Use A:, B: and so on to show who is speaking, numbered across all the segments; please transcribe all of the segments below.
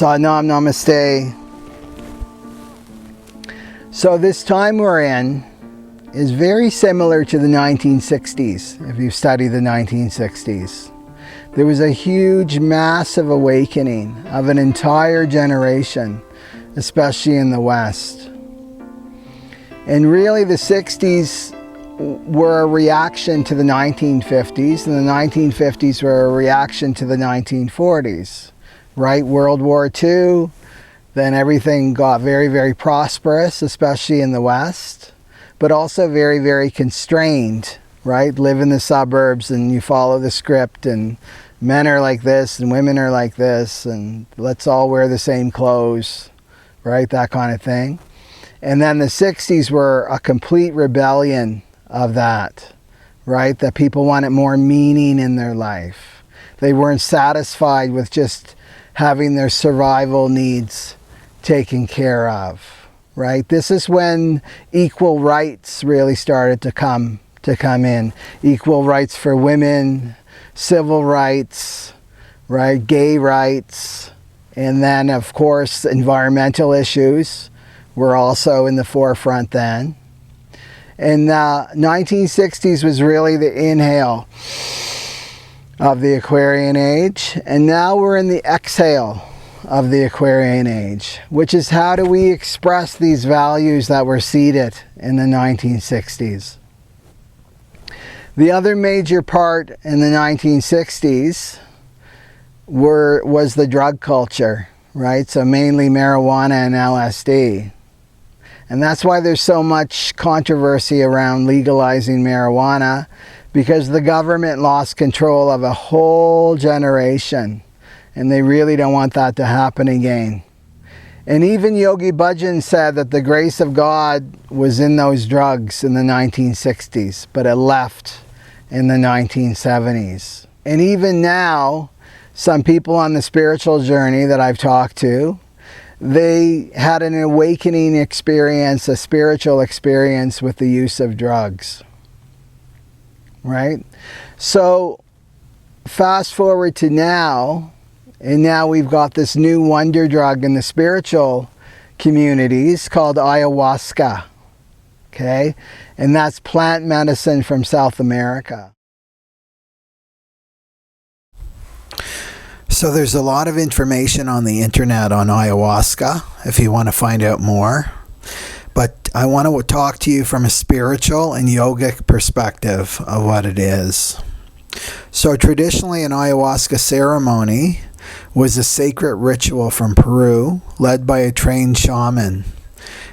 A: Sadnam Namaste. So this time we're in is very similar to the 1960s, if you study the 1960s. There was a huge, massive awakening of an entire generation, especially in the West. And really the 60s were a reaction to the 1950s, and the 1950s were a reaction to the 1940s, right? World War II, then everything got very, very prosperous, especially in the West, but also very, very constrained, right? Live in the suburbs and you follow the script, and men are like this and women are like this, and let's all wear the same clothes, right? That kind of thing. And then the 60s were a complete rebellion of that, right? That people wanted more meaning in their life. They weren't satisfied with just having their survival needs taken care of, right? This is when equal rights really started to come in. Equal rights for women, civil rights, right? Gay rights, and then of course environmental issues were also in the forefront then. And the 1960s was really the inhale of the Aquarian Age, and now we're in the exhale of the Aquarian Age, which is how do we express these values that were seeded in the 1960s. The other major part in the 1960s was the drug culture, right? So mainly marijuana and LSD. And that's why there's so much controversy around legalizing marijuana, because the government lost control of a whole generation, and they really don't want that to happen again. And even Yogi Bhajan said that the grace of God was in those drugs in the 1960s, but it left in the 1970s. And even now, some people on the spiritual journey that I've talked to, they had an awakening experience, a spiritual experience with the use of drugs, right? So fast forward to now, and now we've got this new wonder drug in the spiritual communities called Ayahuasca, okay? And that's plant medicine from South America. So there's a lot of information on the internet on Ayahuasca if you want to find out more. But I want to talk to you from a spiritual and yogic perspective of what it is. So traditionally an Ayahuasca ceremony was a sacred ritual from Peru led by a trained shaman.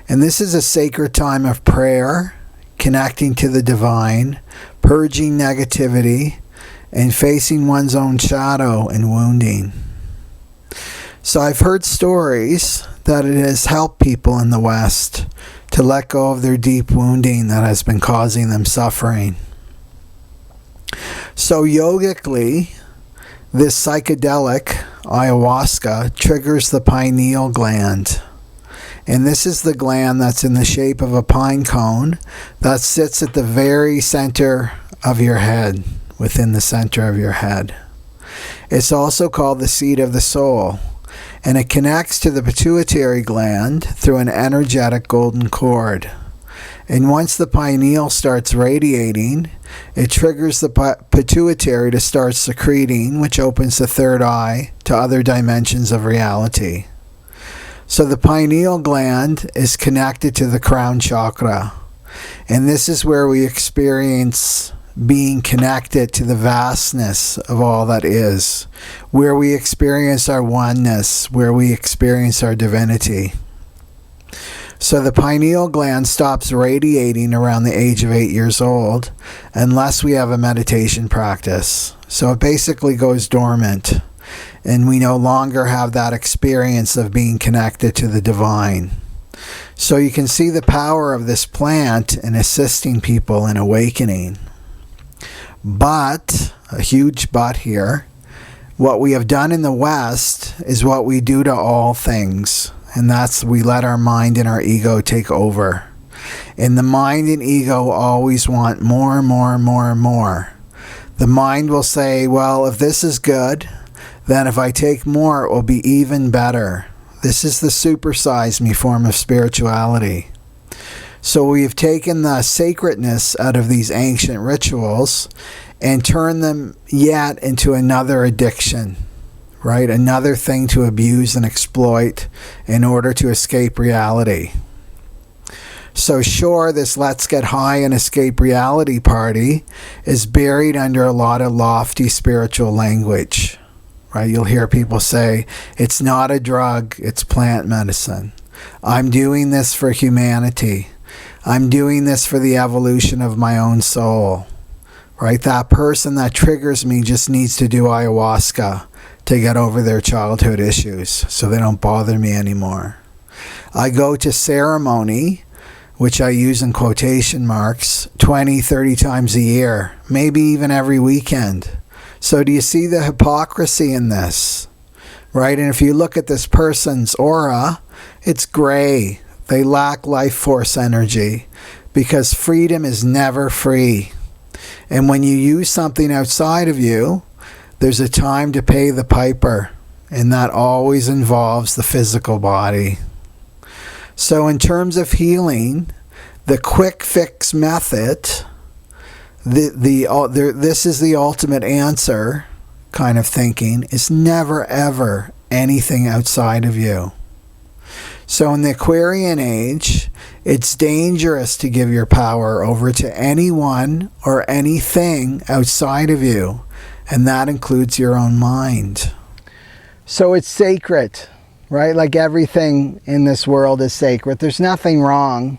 A: And this is a sacred time of prayer, connecting to the divine, purging negativity, and facing one's own shadow and wounding. So I've heard stories that it has helped people in the West to let go of their deep wounding that has been causing them suffering. So yogically, this psychedelic ayahuasca triggers the pineal gland. And this is the gland that's in the shape of a pine cone that sits at the very center of your head, within the center of your head. It's also called the seat of the soul, and it connects to the pituitary gland through an energetic golden cord. And once the pineal starts radiating, it triggers the pituitary to start secreting, which opens the third eye to other dimensions of reality. So the pineal gland is connected to the crown chakra, and this is where we experience being connected to the vastness of all that is, where we experience our oneness, where we experience our divinity. So the pineal gland stops radiating around the age of 8 years old unless we have a meditation practice. So it basically goes dormant, and we no longer have that experience of being connected to the divine. So you can see the power of this plant in assisting people in awakening. But, a huge but here, what we have done in the West is what we do to all things. And that's we let our mind and our ego take over. And the mind and ego always want more and more and more and more. The mind will say, well, if this is good, Then if I take more, it will be even better. This is the supersize me form of spirituality. So we've taken the sacredness out of these ancient rituals and turned them yet into another addiction, right? Another thing to abuse and exploit in order to escape reality. So sure, this let's get high and escape reality party is buried under a lot of lofty spiritual language, right? You'll hear people say, it's not a drug, it's plant medicine. I'm doing this for humanity. I'm doing this for the evolution of my own soul, right? That person that triggers me just needs to do ayahuasca to get over their childhood issues so they don't bother me anymore. I go to ceremony, which I use in quotation marks, 20, 30 times a year, maybe even every weekend. So do you see the hypocrisy in this, right? And if you look at this person's aura, it's gray. They lack life force energy because freedom is never free. And when you use something outside of you, there's a time to pay the piper, and that always involves the physical body. So in terms of healing, the quick fix method, this is the ultimate answer kind of thinking, is never ever anything outside of you. So in the Aquarian Age, it's dangerous to give your power over to anyone or anything outside of you, and that includes your own mind. So it's sacred, right? Like everything in this world is sacred. There's nothing wrong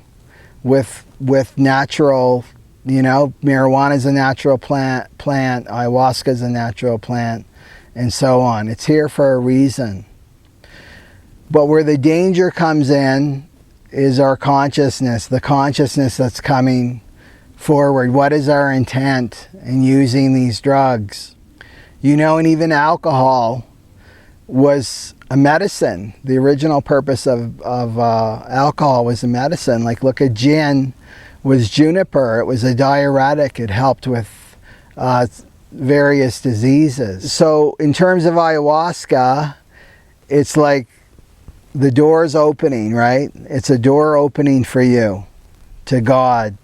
A: with natural, marijuana is a natural plant, ayahuasca is a natural plant, and so on. It's here for a reason. But where the danger comes in is our consciousness, the consciousness that's coming forward. What is our intent in using these drugs? And even alcohol was a medicine. The original purpose of alcohol was a medicine. Like look at gin, was juniper. It was a diuretic. It helped with various diseases. So in terms of ayahuasca, it's like the door's opening, right? It's a door opening for you to God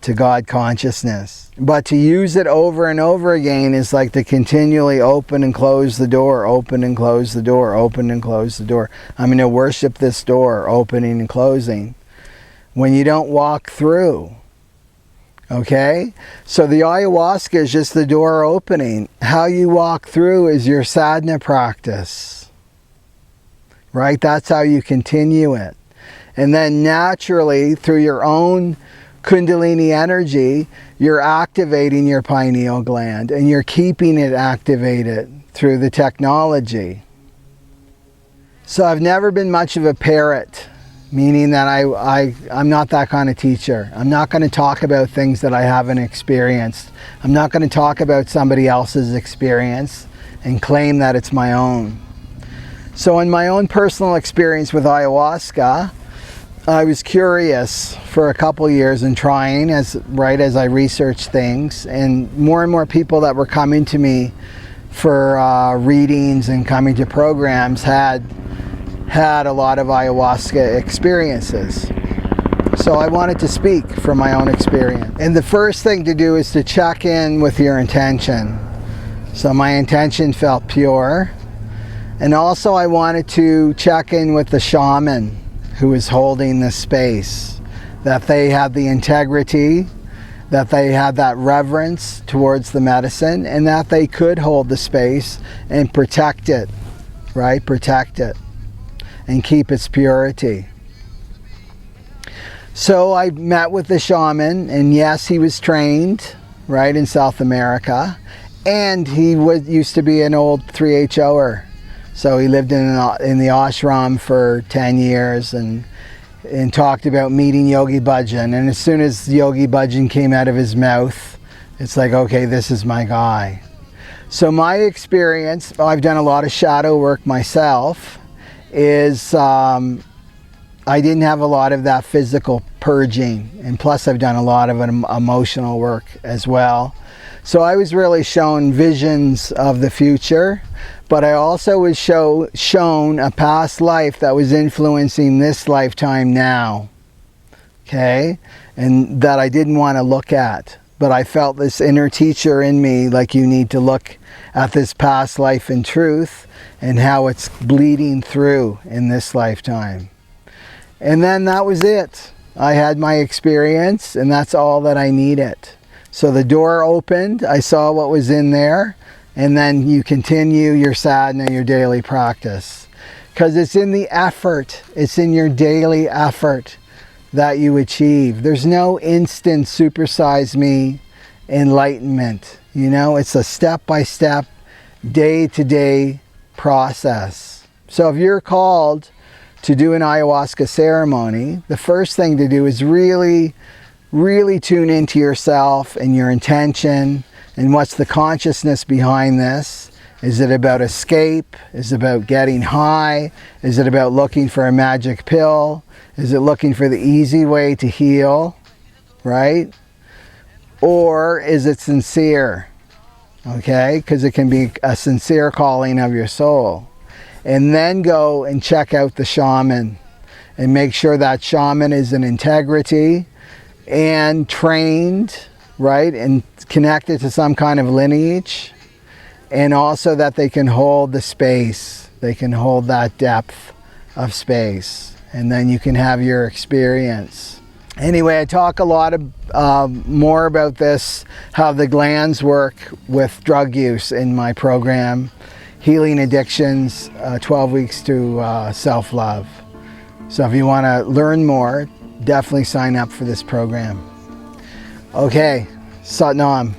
A: consciousness. But to use it over and over again is like to continually open and close the door, open and close the door, open and close the door. I'm going to worship this door, opening and closing, when you don't walk through. Okay? So the ayahuasca is just the door opening. How you walk through is your sadhana practice. Right? That's how you continue it. And then naturally, through your own Kundalini energy, you're activating your pineal gland and you're keeping it activated through the technology. So I've never been much of a parrot, meaning that I'm not that kind of teacher. I'm not going to talk about things that I haven't experienced. I'm not going to talk about somebody else's experience and claim that it's my own. So in my own personal experience with ayahuasca, I was curious for a couple years and trying as I researched things, and more people that were coming to me for readings and coming to programs had a lot of ayahuasca experiences. So I wanted to speak from my own experience. And the first thing to do is to check in with your intention. So my intention felt pure. And also I wanted to check in with the shaman who is holding this space, that they had the integrity, that they had that reverence towards the medicine, and that they could hold the space and protect it, right? Protect it and keep its purity. So I met with the shaman, and yes, he was trained, right, in South America, and he used to be an old 3HOer. So he lived in the ashram for 10 years and talked about meeting Yogi Bhajan. And as soon as Yogi Bhajan came out of his mouth, it's like, okay, this is my guy. So my experience, I've done a lot of shadow work myself, is I didn't have a lot of that physical purging. And plus I've done a lot of emotional work as well. So I was really shown visions of the future, but I also was shown a past life that was influencing this lifetime now. Okay? And that I didn't want to look at. But I felt this inner teacher in me, like, you need to look at this past life in truth and how it's bleeding through in this lifetime. And then that was it. I had my experience, and that's all that I needed. So the door opened, I saw what was in there, and then you continue your sadhana, your daily practice. Because it's in the effort, it's in your daily effort that you achieve. There's no instant supersize me enlightenment. You know, it's a step-by-step, day-to-day process. So if you're called to do an ayahuasca ceremony, the first thing to do is really tune into yourself and your intention and what's the consciousness behind this. Is it about escape? Is it about getting high? Is it about looking for a magic pill? Is it looking for the easy way to heal, right? Or is it sincere? Okay, because it can be a sincere calling of your soul. And then go and check out the shaman and make sure that shaman is in integrity and trained, right? And connected to some kind of lineage. And also that they can hold the space. They can hold that depth of space. And then you can have your experience. Anyway, I talk a lot more about this, how the glands work with drug use in my program, Healing Addictions, 12 Weeks to Self-Love. So if you want to learn more, definitely sign up for this program. Okay, Sat Nam.